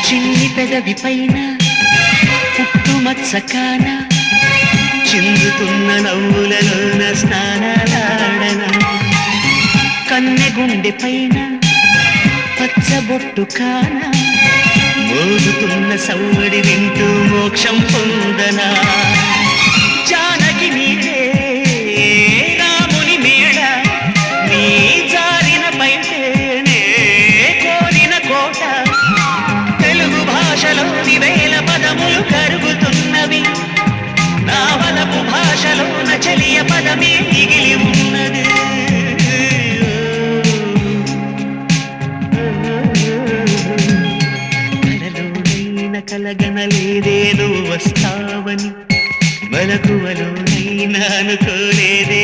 చిన్ని పెదవి పైన పుట్టుమచ్చకాన చిందుతున్న నవ్వులలోన స్నానాలాడన కన్నె గుండె పైన పచ్చబొట్టు కాన మోగుతున్న సవ్వడి వింటూ మోక్షం పొందనా జానకి నీరే రాముని మేడ నీ జారిన బయటేనే కోరిన కోట తెలుగు భాషలోని వేల పదములు కరుగుతున్నవి నా వలపు భాషలోన చెలియ పదమే మిగిలి ఉన్నది కలలోనైన కలగనలేదే నువ్వు వస్తావని మలకువలోనైనా అనుకోలేదే